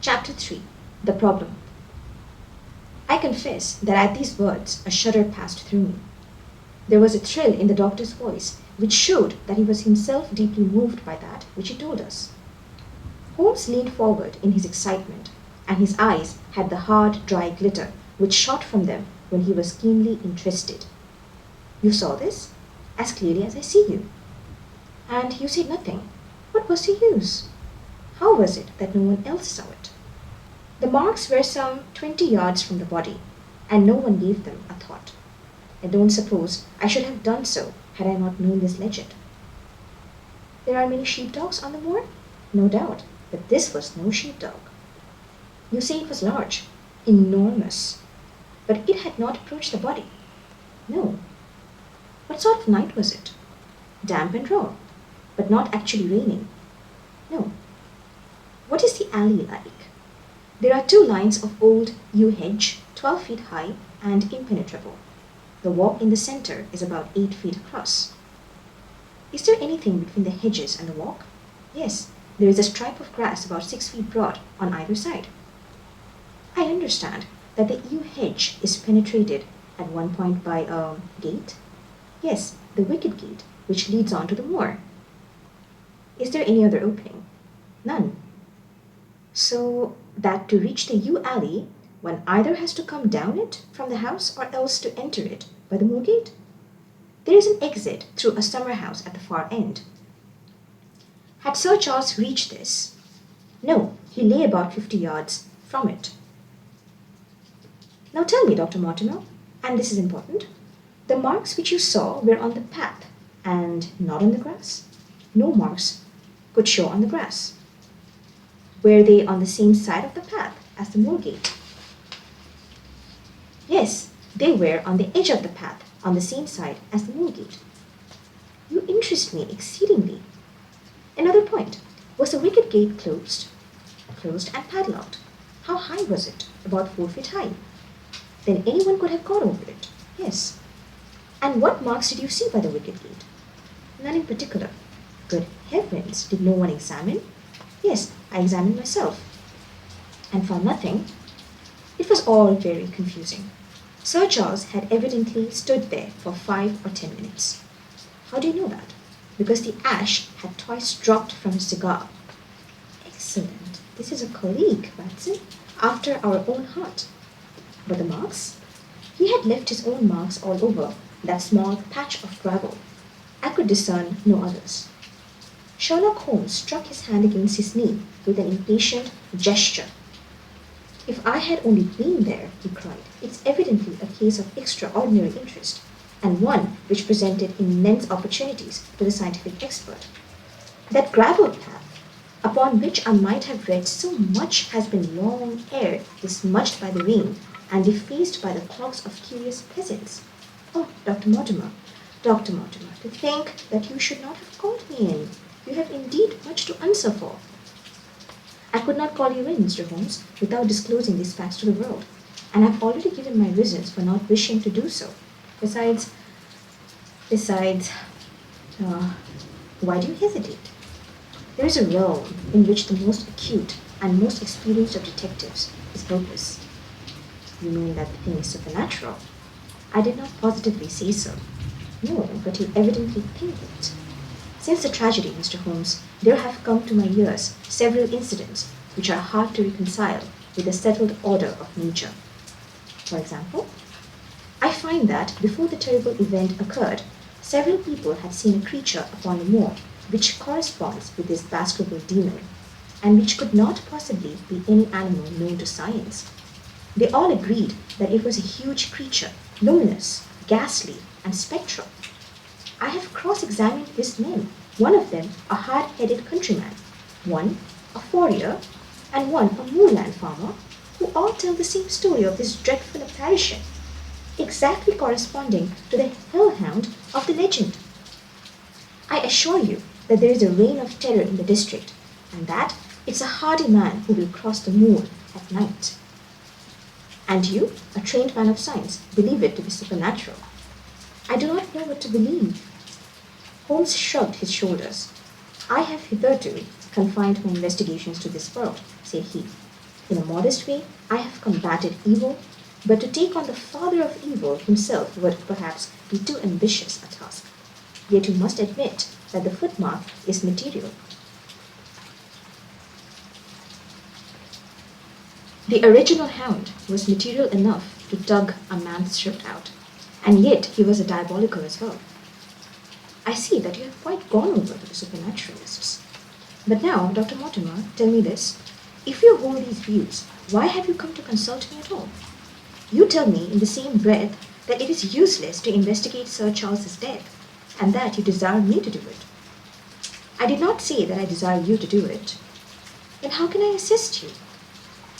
Chapter 3. The Problem. I confess that at these words a shudder passed through me. There was a thrill in the doctor's voice which showed that he was himself deeply moved by that which he told us. Holmes leaned forward in his excitement, and his eyes had the hard, dry glitter which shot from them when he was keenly interested. "You saw this?" "As clearly as I see you." "And you said nothing. What was the use? How was it that no one else saw it?" "The marks were some 20 yards from the body, and no one gave them a thought. I don't suppose I should have done so had I not known this legend." "There are many sheepdogs on the moor?" "No doubt, but this was no sheepdog." "You say it was large?" "Enormous." "But it had not approached the body?" "No." "What sort of night was it?" "Damp and raw." "But not actually raining?" "No." "What is the alley like?" "There are 2 lines of old yew hedge, 12 feet high and impenetrable. The walk in the center is about 8 feet across." "Is there anything between the hedges and the walk?" "Yes, there is a stripe of grass about 6 feet broad on either side." "I understand that the yew hedge is penetrated at one point by a gate?" "Yes, the wicket gate, which leads on to the moor." "Is there any other opening?" "None." "So that to reach the yew alley, one either has to come down it from the house or else to enter it by the moor gate?" "There is an exit through a summer house at the far end." "Had Sir Charles reached this?" "No, he lay about 50 yards from it." "Now tell me, Dr. Mortimer, and this is important, the marks which you saw were on the path and not on the grass?" "No marks could show on the grass." "Were they on the same side of the path as the moor gate?" "Yes, they were on the edge of the path on the same side as the moor gate." "You interest me exceedingly. Another point, was the wicket gate closed?" "Closed and padlocked." "How high was it?" "About 4 feet high." "Then anyone could have got over it?" "Yes." "And what marks did you see by the wicket gate?" "None in particular." "Good heavens, did no one examine?" "Yes, I examined myself." "And found nothing?" It was all very confusing. Sir Charles had evidently stood there for 5 or 10 minutes. "How do you know that?" "Because the ash had twice dropped from his cigar." "Excellent. This is a colleague, Watson, after our own heart." "But the marks?" "He had left his own marks all over that small patch of gravel. I could discern no others." Sherlock Holmes struck his hand against his knee with an impatient gesture. "If I had only been there," he cried, "it's evidently a case of extraordinary interest, and one which presented immense opportunities to the scientific expert. That gravel path, upon which I might have read so much, has been long ere this smudged by the rain and defaced by the clogs of curious peasants. Oh, Dr. Mortimer, to think that you should not have called me in. You have indeed much to answer for." "I could not call you in, Mr. Holmes, without disclosing these facts to the world, and I have already given my reasons for not wishing to do so. Besides, uh, why do you hesitate? There is a realm in which the most acute and most experienced of detectives is helpless." "You mean that the thing is supernatural?" "I did not positively say so." "No, but you evidently think it." "Since the tragedy, Mr. Holmes, there have come to my ears several incidents which are hard to reconcile with the settled order of nature." "For example?" "I find that before the terrible event occurred, several people had seen a creature upon the moor which corresponds with this Baskerville demon, and which could not possibly be any animal known to science. They all agreed that it was a huge creature, luminous, ghastly, and spectral. I have cross-examined these men, one of them a hard-headed countryman, one a farrier, and one a moorland farmer, who all tell the same story of this dreadful apparition, exactly corresponding to the hellhound of the legend. I assure you that there is a reign of terror in the district, and that it's a hardy man who will cross the moor at night." "And you, a trained man of science, believe it to be supernatural?" "I do not know what to believe." Holmes shrugged his shoulders. "I have hitherto confined my investigations to this world," said he. In a modest way, I have combated evil, but to take on the father of evil himself would perhaps be too ambitious a task. Yet you must admit that the footmark is material. The original hound was material enough to tug a man's throat out, and yet he was a diabolical as well. I see that you have quite gone over to the supernaturalists. But now, Dr. Mortimer, tell me this. If you hold these views, why have you come to consult me at all? You tell me in the same breath that it is useless to investigate Sir Charles's death, and that you desire me to do it. I did not say that I desire you to do it. Then how can I assist you?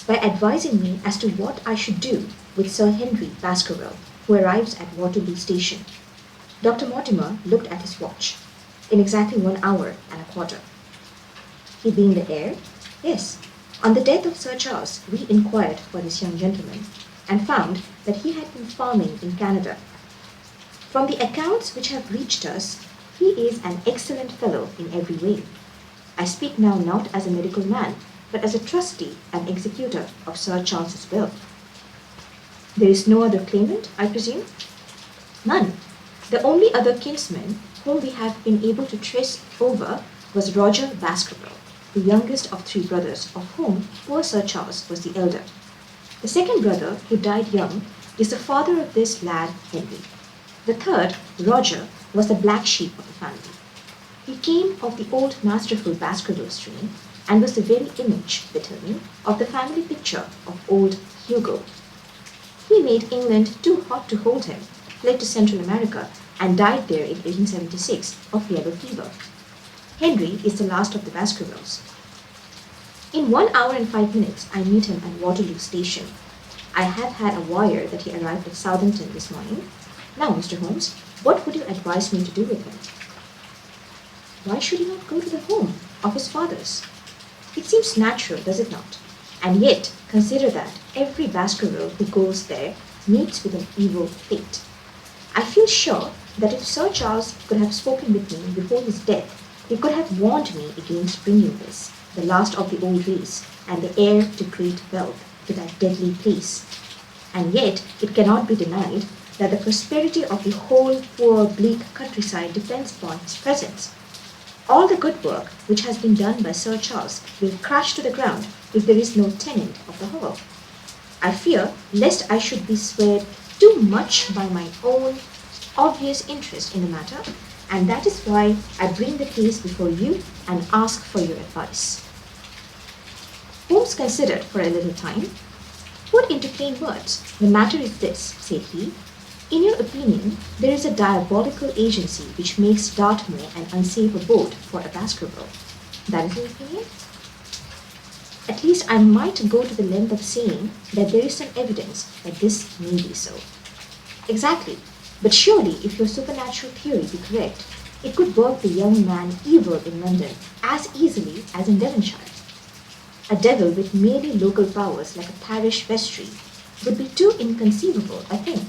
By advising me as to what I should do with Sir Henry Baskerville, who arrives at Waterloo Station. Dr. Mortimer looked at his watch. In exactly 1 hour and a quarter. He being the heir? Yes. On the death of Sir Charles, we inquired for this young gentleman, and found that he had been farming in Canada. From the accounts which have reached us, he is an excellent fellow in every way. I speak now not as a medical man, but as a trustee and executor of Sir Charles's will. There is no other claimant, I presume? None. The only other kinsman whom we have been able to trace over was Roger Baskerville, the youngest of 3 brothers, of whom poor Sir Charles was the elder. The second brother, who died young, is the father of this lad Henry. The third, Roger, was the black sheep of the family. He came of the old masterful Baskerville strain, and was the very image, they tell me, of the family picture of old Hugo. He made England too hot to hold him, fled to Central America, and died there in 1876 of yellow fever. Henry is the last of the Baskervilles. In 1 hour and 5 minutes, I meet him at Waterloo Station. I have had a wire that he arrived at Southampton this morning. Now, Mr. Holmes, what would you advise me to do with him? Why should he not go to the home of his fathers? It seems natural, does it not? And yet, consider that every Baskerville who goes there meets with an evil fate. I feel sure that if Sir Charles could have spoken with me before his death, he could have warned me against bringing this, the last of the old race, and the heir to great wealth, to that deadly place. And yet, it cannot be denied that the prosperity of the whole poor bleak countryside depends upon his presence. All the good work which has been done by Sir Charles will crash to the ground if there is no tenant of the hall. I fear lest I should be swayed too much by my own obvious interest in the matter, and that is why I bring the case before you and ask for your advice. Holmes considered for a little time. Put into plain words, the matter is this, said he. In your opinion, there is a diabolical agency which makes Dartmoor an unsafe abode for a Baskerville. That is your opinion? At least I might go to the length of saying that there is some evidence that this may be so. Exactly. But surely, if your supernatural theory be correct, it could work the young man evil in London as easily as in Devonshire. A devil with merely local powers like a parish vestry would be too inconceivable, I think.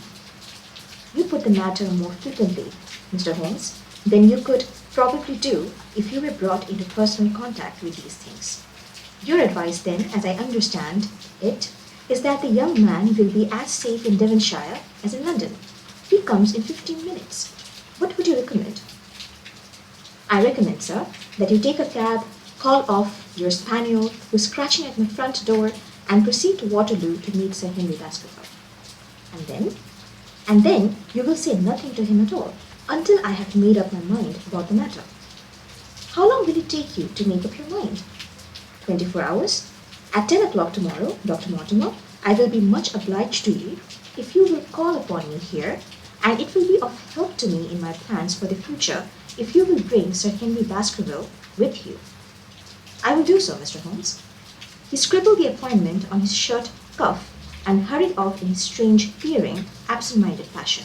You put the matter more flippantly, Mr. Holmes, than you could probably do if you were brought into personal contact with these things. Your advice then, as I understand it, is that the young man will be as safe in Devonshire as in London. He comes in 15 minutes. What would you recommend? I recommend, sir, that you take a cab, call off your spaniel who's scratching at my front door, and proceed to Waterloo to meet Sir Henry Baskerville. And then? And then you will say nothing to him at all, until I have made up my mind about the matter. How long will it take you to make up your mind? 24 hours? At 10 o'clock tomorrow, Dr. Mortimer, I will be much obliged to you if you will call upon me here, and it will be of help to me in my plans for the future if you will bring Sir Henry Baskerville with you. I will do so, Mr. Holmes. He scribbled the appointment on his shirt cuff and hurried off in his strange, peering, absent-minded fashion.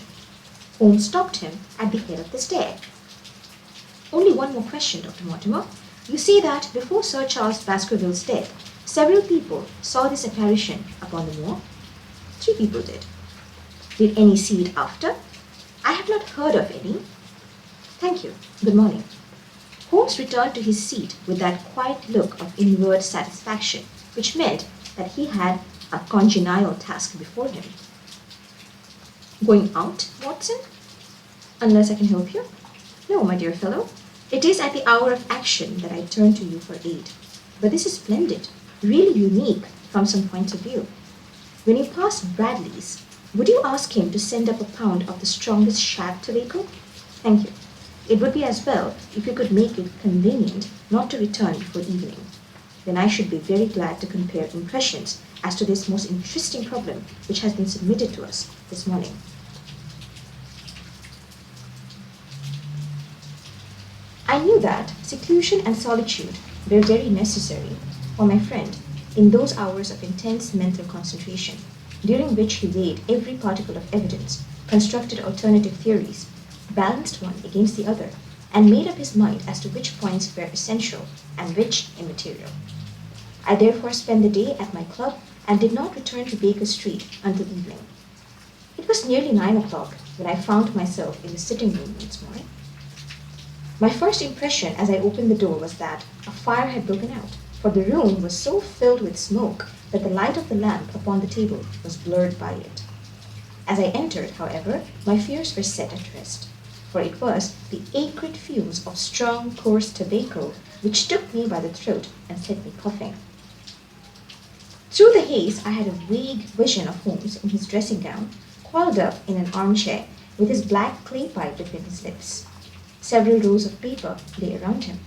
Holmes stopped him at the head of the stair. Only one more question, Dr. Mortimer. You say that before Sir Charles Baskerville's death, several people saw this apparition upon the moor? 3 people did. Did any see it after? I have not heard of any. Thank you. Good morning. Holmes returned to his seat with that quiet look of inward satisfaction, which meant that he had a congenial task before him. Going out, Watson? Unless I can help you? No, my dear fellow. It is at the hour of action that I turn to you for aid. But this is splendid, really unique from some points of view. When you pass Bradley's, would you ask him to send up a pound of the strongest shag tobacco? Thank you. It would be as well if you could make it convenient not to return before evening. Then I should be very glad to compare impressions as to this most interesting problem which has been submitted to us this morning. I knew that seclusion and solitude were very necessary for my friend in those hours of intense mental concentration, during which he weighed every particle of evidence, constructed alternative theories, balanced one against the other, and made up his mind as to which points were essential and which immaterial. I therefore spent the day at my club and did not return to Baker Street until evening. It was nearly 9 o'clock when I found myself in the sitting room once more. My first impression as I opened the door was that a fire had broken out, for the room was so filled with smoke that the light of the lamp upon the table was blurred by it. As I entered, however, my fears were set at rest, for it was the acrid fumes of strong, coarse tobacco which took me by the throat and set me puffing. Through the haze, I had a vague vision of Holmes in his dressing gown, coiled up in an armchair with his black clay pipe between his lips. Several rows of paper lay around him.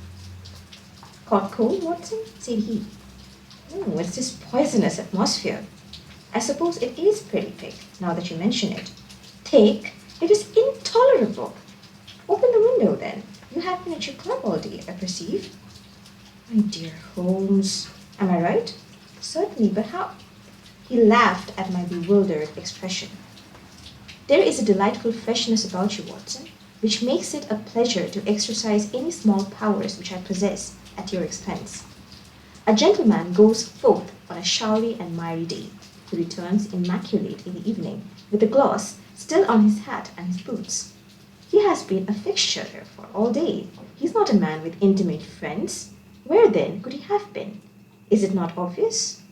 Caught cold, Watson? Said he. Oh, it's this poisonous atmosphere. I suppose it is pretty thick, now that you mention it. Thick? It is intolerable. Open the window, then. You have been at your club all day, I perceive. My dear Holmes, am I right? Certainly, but how? He laughed at my bewildered expression. There is a delightful freshness about you, Watson, which makes it a pleasure to exercise any small powers which I possess at your expense. A gentleman goes forth on a showery and miry day. He returns immaculate in the evening, with the gloss still on his hat and his boots. He has been a fixture, therefore, all day. He is not a man with intimate friends. Where, then, could he have been? Is it not obvious?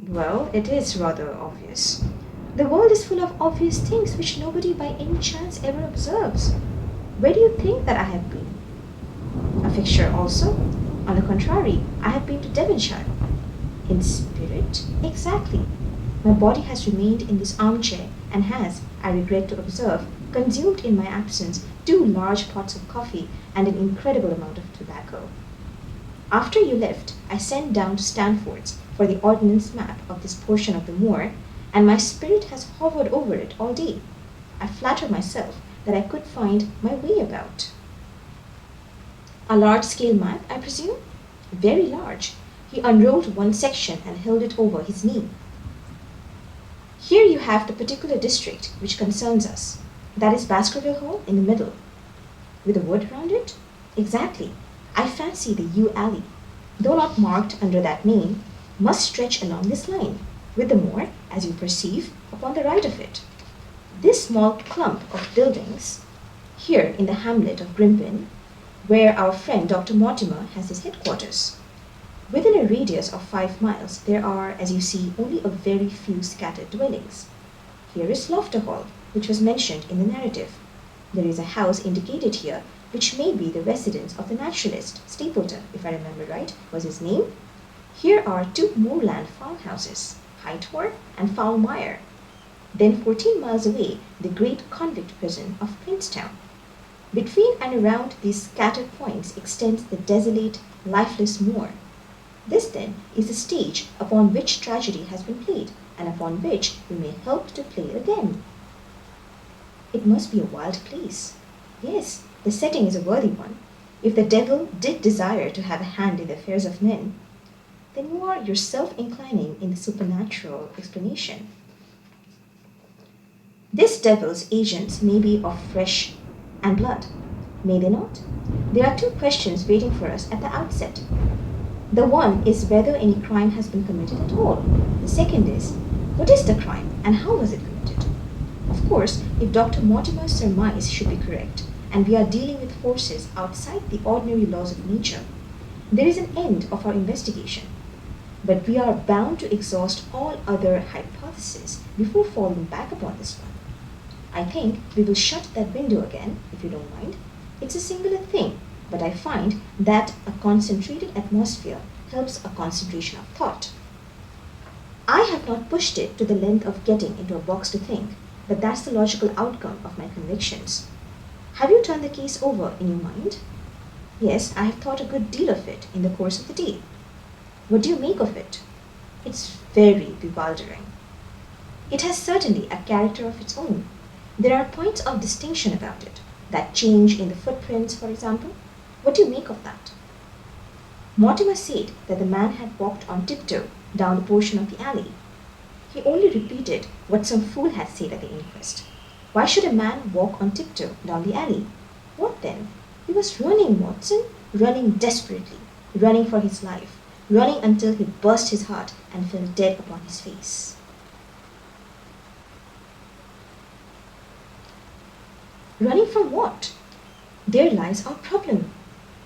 Well, it is rather obvious. The world is full of obvious things which nobody by any chance ever observes. Where do you think that I have been? A fixture also? On the contrary, I have been to Devonshire. In spirit? Exactly. My body has remained in this armchair and has, I regret to observe, consumed in my absence 2 large pots of coffee and an incredible amount of tobacco. After you left, I sent down to Stanford's for the ordnance map of this portion of the moor, and my spirit has hovered over it all day. I flatter myself that I could find my way about. A large-scale map, I presume? Very large. He unrolled one section and held it over his knee. Here you have the particular district which concerns us. That is Baskerville Hall in the middle. With a wood round it? Exactly. I fancy the yew alley, though not marked under that name, must stretch along this line, with the moor, as you perceive, upon the right of it. This small clump of buildings, here in the hamlet of Grimpen, where our friend Dr. Mortimer has his headquarters. Within a radius of 5 miles, there are, as you see, only a very few scattered dwellings. Here is Lofter Hall, which was mentioned in the narrative. There is a house indicated here, which may be the residence of the naturalist, Stapleton, if I remember right, was his name. Here are 2 moorland farmhouses, Hightor and Foulmire. Then 14 miles away, the great convict prison of Princetown. Between and around these scattered points extends the desolate, lifeless moor. This, then, is the stage upon which tragedy has been played, and upon which we may help to play it again. It must be a wild place. Yes, the setting is a worthy one. If the devil did desire to have a hand in the affairs of men, then you are yourself inclining in the supernatural explanation. This devil's agents may be of flesh and blood, may they not? There are 2 questions waiting for us at the outset. The one is whether any crime has been committed at all. The second is, what is the crime and how was it committed? Of course, if Dr. Mortimer's surmise should be correct, and we are dealing with forces outside the ordinary laws of nature, there is an end of our investigation. but we are bound to exhaust all other hypotheses before falling back upon this one. I think we will shut that window again, if you don't mind. It's a singular thing, but I find that a concentrated atmosphere helps a concentration of thought. I have not pushed it to the length of getting into a box to think, but that's the logical outcome of my convictions. Have you turned the case over in your mind? Yes, I have thought a good deal of it in the course of the day. What do you make of it? It's very bewildering. It has certainly a character of its own. There are points of distinction about it. That change in the footprints, for example. What do you make of that? Mortimer said that the man had walked on tiptoe down the portion of the alley. He only repeated what some fool had said at the inquest. Why should a man walk on tiptoe down the alley? What then? He was running, Watson, running desperately, running for his life, running until he burst his heart and fell dead upon his face. Running from what? There lies our problem.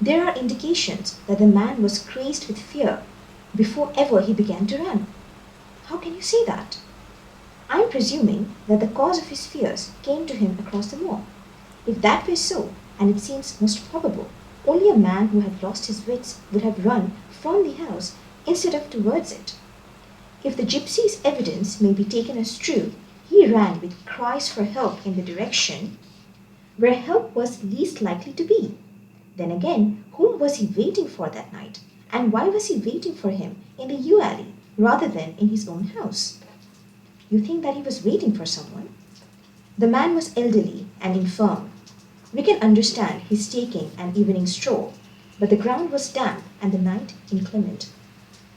There are indications that the man was crazed with fear before ever he began to run. How can you say that? I am presuming that the cause of his fears came to him across the moor. If that were so, and it seems most probable, only a man who had lost his wits would have run from the house instead of towards it. If the gypsy's evidence may be taken as true, he ran with cries for help in the direction where help was least likely to be. Then again, whom was he waiting for that night? And why was he waiting for him in the yew alley rather than in his own house? You think that he was waiting for someone? The man was elderly and infirm. We can understand his taking an evening stroll, but the ground was damp and the night inclement.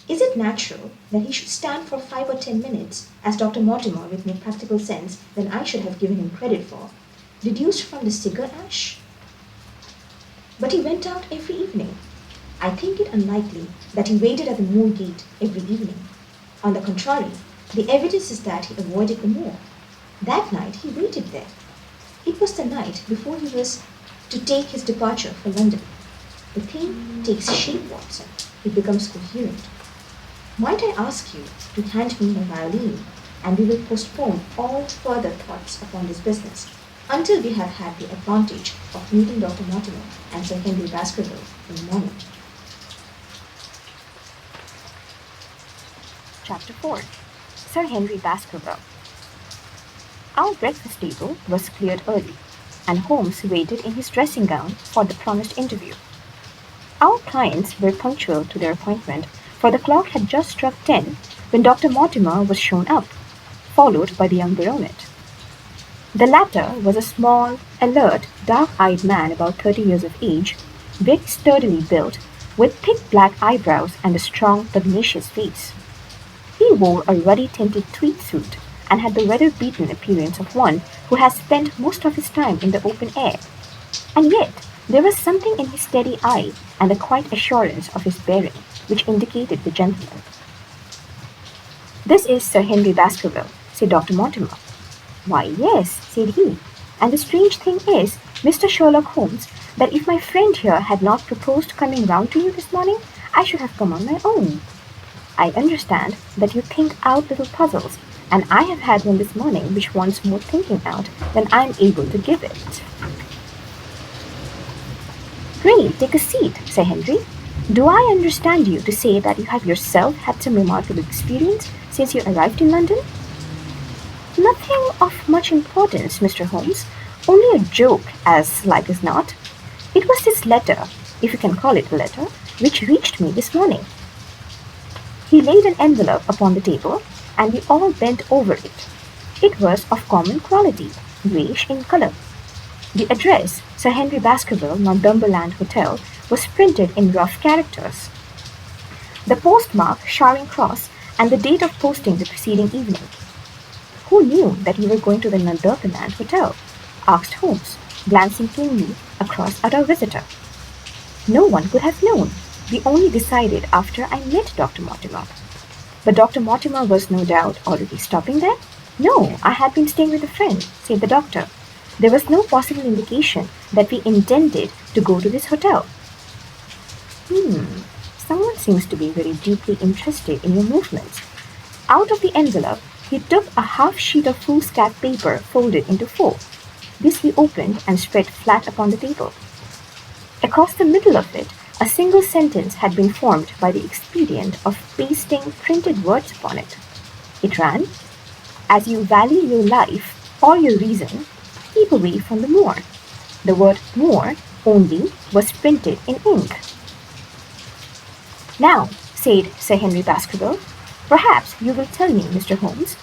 Is it natural that he should stand for 5 or 10 minutes, as Dr. Mortimer, with more practical sense than I should have given him credit for, deduced from the cigar ash? But he went out every evening. I think it unlikely that he waited at the moor gate every evening. On the contrary, the evidence is that he avoided the moor. That night he waited there. It was the night before he was to take his departure for London. The thing takes shape, Watson. It becomes coherent. Might I ask you to hand me my violin, and we will postpone all further thoughts upon this business until we have had the advantage of meeting Dr. Mortimer and Sir Henry Baskerville in the morning. Chapter 4. Sir Henry Baskerville. Our breakfast table was cleared early, and Holmes waited in his dressing gown for the promised interview. Our clients were punctual to their appointment, for the clock had just struck 10 when Dr. Mortimer was shown up, followed by the young baronet. The latter was a small, alert, dark-eyed man about 30 years of age, very sturdily built, with thick black eyebrows and a strong, pugnacious face. He wore a ruddy-tinted tweed suit and had the weather-beaten appearance of one who has spent most of his time in the open air. And yet there was something in his steady eye and a quiet assurance of his bearing which indicated the gentleman. "This is Sir Henry Baskerville," said Dr. Mortimer. "Why, yes," said he, "and the strange thing is, Mr. Sherlock Holmes, that if my friend here had not proposed coming round to you this morning, I should have come on my own. I understand that you think out little puzzles, and I have had one this morning which wants more thinking out than I am able to give it." "Pray take a seat, Sir Henry. Do I understand you to say that you have yourself had some remarkable experience since you arrived in London?" "Nothing of much importance, Mr. Holmes. Only a joke, as like as not. It was this letter, if you can call it a letter, which reached me this morning." He laid an envelope upon the table, and we all bent over it. It was of common quality, greyish in colour. The address, Sir Henry Baskerville, Northumberland Hotel, was printed in rough characters. The postmark, Charing Cross, and the date of posting the preceding evening. "Who knew that you were going to the Northumberland Hotel?" asked Holmes, glancing keenly across at our visitor. "No one could have known. We only decided after I met Dr. Mortimer." "But Dr. Mortimer was no doubt already stopping there?" "No, I had been staying with a friend," said the doctor. "There was no possible indication that we intended to go to this hotel." Someone seems to be very deeply interested in your movements. Out of the envelope, he took a half sheet of foolscap paper folded into four. This he opened and spread flat upon the table. Across the middle of it, a single sentence had been formed by the expedient of pasting printed words upon it. It ran, "As you value your life or your reason, keep away from the moor." The word "moor" only was printed in ink. "Now," said Sir Henry Baskerville, "perhaps you will tell me, Mr. Holmes,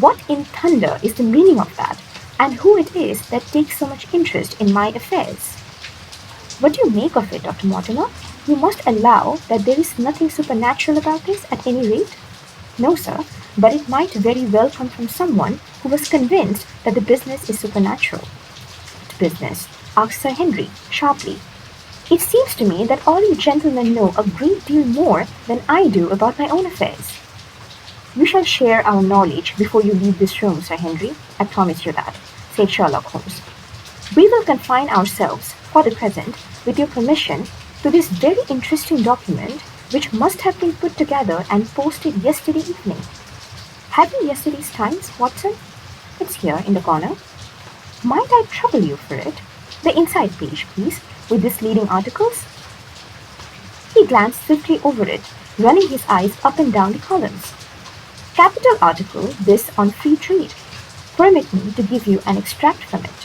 what in thunder is the meaning of that, and who it is that takes so much interest in my affairs." "What do you make of it, Dr. Mortimer? You must allow that there is nothing supernatural about this, at any rate." "No, sir, but it might very well come from someone who was convinced that the business is supernatural." "What business?" asked Sir Henry, sharply. "It seems to me that all you gentlemen know a great deal more than I do about my own affairs." "You shall share our knowledge before you leave this room, Sir Henry, I promise you that," said Sherlock Holmes. "We will confine ourselves, for the present, with your permission, to this very interesting document which must have been put together and posted yesterday evening. Have you yesterday's Times, Watson? It's here in the corner. Might I trouble you for it? The inside page, please, with these leading articles." He glanced swiftly over it, running his eyes up and down the columns. "Capital article, this on free trade. Permit me to give you an extract from it.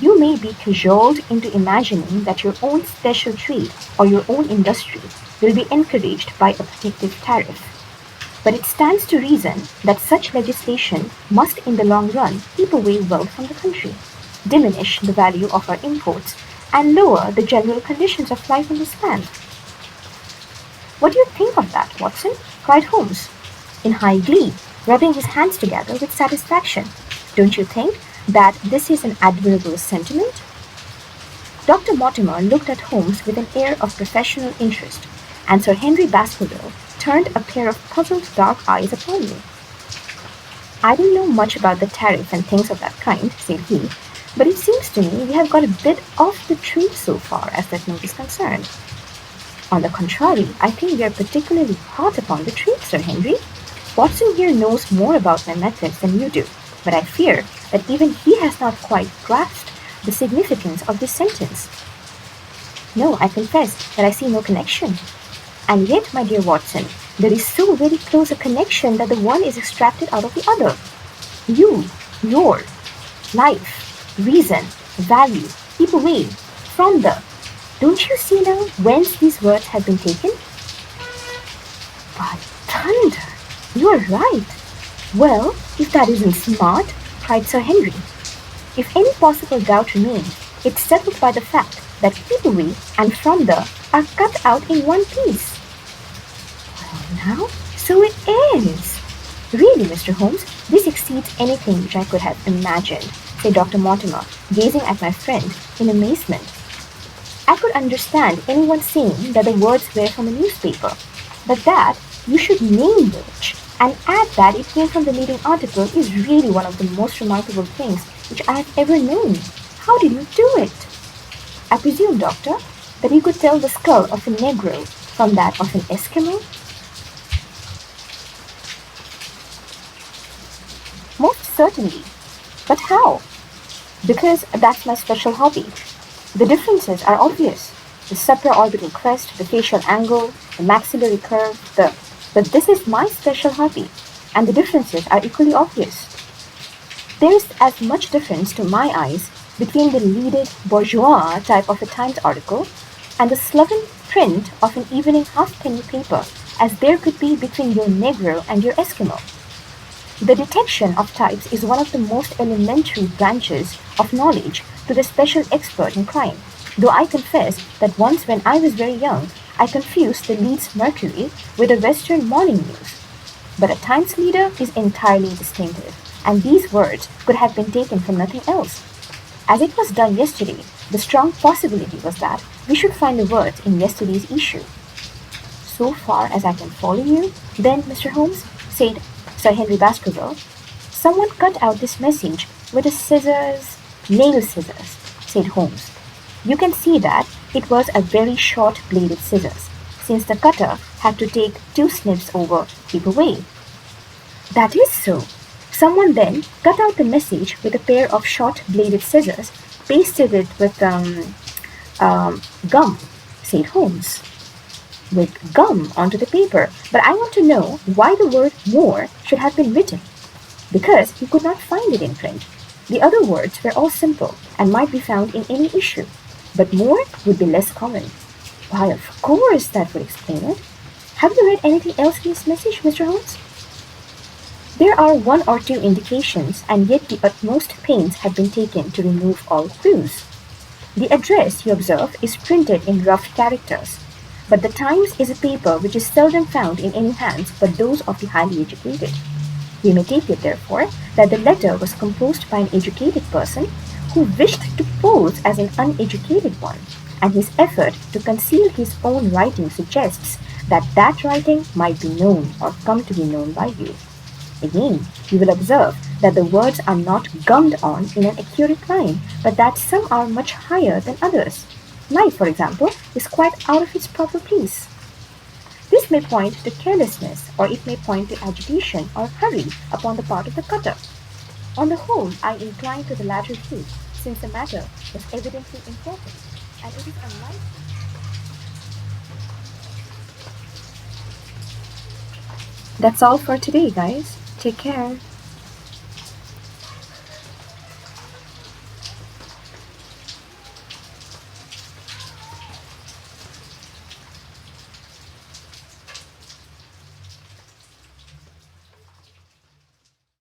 You may be cajoled into imagining that your own special trade or your own industry will be encouraged by a protective tariff. But it stands to reason that such legislation must in the long run keep away wealth from the country, diminish the value of our imports, and lower the general conditions of life in this land." "What do you think of that, Watson?" cried Holmes, in high glee, rubbing his hands together with satisfaction. "Don't you think that this is an admirable sentiment?" Dr. Mortimer looked at Holmes with an air of professional interest, and Sir Henry Baskerville turned a pair of puzzled dark eyes upon me. "I don't know much about the tariff and things of that kind," said he, "but it seems to me we have got a bit off the tree so far as that note is concerned." "On the contrary, I think we are particularly hot upon the tree, Sir Henry. Watson here knows more about my methods than you do, but I fear that even he has not quite grasped the significance of this sentence." "No, I confess that I see no connection." "And yet, my dear Watson, there is so very close a connection that the one is extracted out of the other. You, your, life, reason, value, keep away from the. Don't you see now whence these words have been taken?" "By thunder, you are right. Well, if that isn't smart," cried Sir Henry. "If any possible doubt remains, it's settled by the fact that keep away and from the are cut out in one piece." "Well now, so it is. Really, Mr. Holmes, this exceeds anything which I could have imagined," said Dr. Mortimer, gazing at my friend in amazement. "I could understand anyone saying that the words were from a newspaper, but that you should name which and add that it came from the leading article is really one of the most remarkable things which I have ever known. How did you do it?" "I presume, Doctor, that you could tell the skull of a Negro from that of an Eskimo?" "Most certainly. But how?" "Because that's my special hobby. The differences are obvious. The supraorbital crest, the facial angle, the maxillary curve, But this is my special hobby, and the differences are equally obvious. There is as much difference to my eyes between the leaded bourgeois type of a Times article and the sloven print of an evening halfpenny paper as there could be between your Negro and your Eskimo. The detection of types is one of the most elementary branches of knowledge to the special expert in crime, though I confess that once when I was very young, I confused the Leeds Mercury with a Western Morning News. But a Times leader is entirely distinctive, and these words could have been taken from nothing else. As it was done yesterday, the strong possibility was that we should find the words in yesterday's issue. So far as I can follow you, then, Mr. Holmes, said Sir Henry Baskerville, someone cut out this message with a scissors, nail scissors, said Holmes. You can see that it was a very short-bladed scissors, since the cutter had to take 2 snips over paper way. That is so. Someone then cut out the message with a pair of short bladed scissors, pasted it with gum, said Holmes. With gum onto the paper, but I want to know why the word more should have been written. Because he could not find it in print. The other words were all simple and might be found in any issue, but more would be less common. Why, of course, that would explain it. Have you read anything else in his message, Mr. Holmes? There are one or two indications, and yet the utmost pains have been taken to remove all clues. The address, you observe, is printed in rough characters, but the Times is a paper which is seldom found in any hands but those of the highly educated. We may take it, therefore, that the letter was composed by an educated person who wished to pose as an uneducated one, and his effort to conceal his own writing suggests that that writing might be known or come to be known by you. Again, you will observe that the words are not gummed on in an accurate line, but that some are much higher than others. Life, for example, is quite out of its proper place. This may point to carelessness, or it may point to agitation or hurry upon the part of the cutter. On the whole, I incline to the latter view, since the matter was evidently important, and it is unlikely. That's all for today, guys. Take care.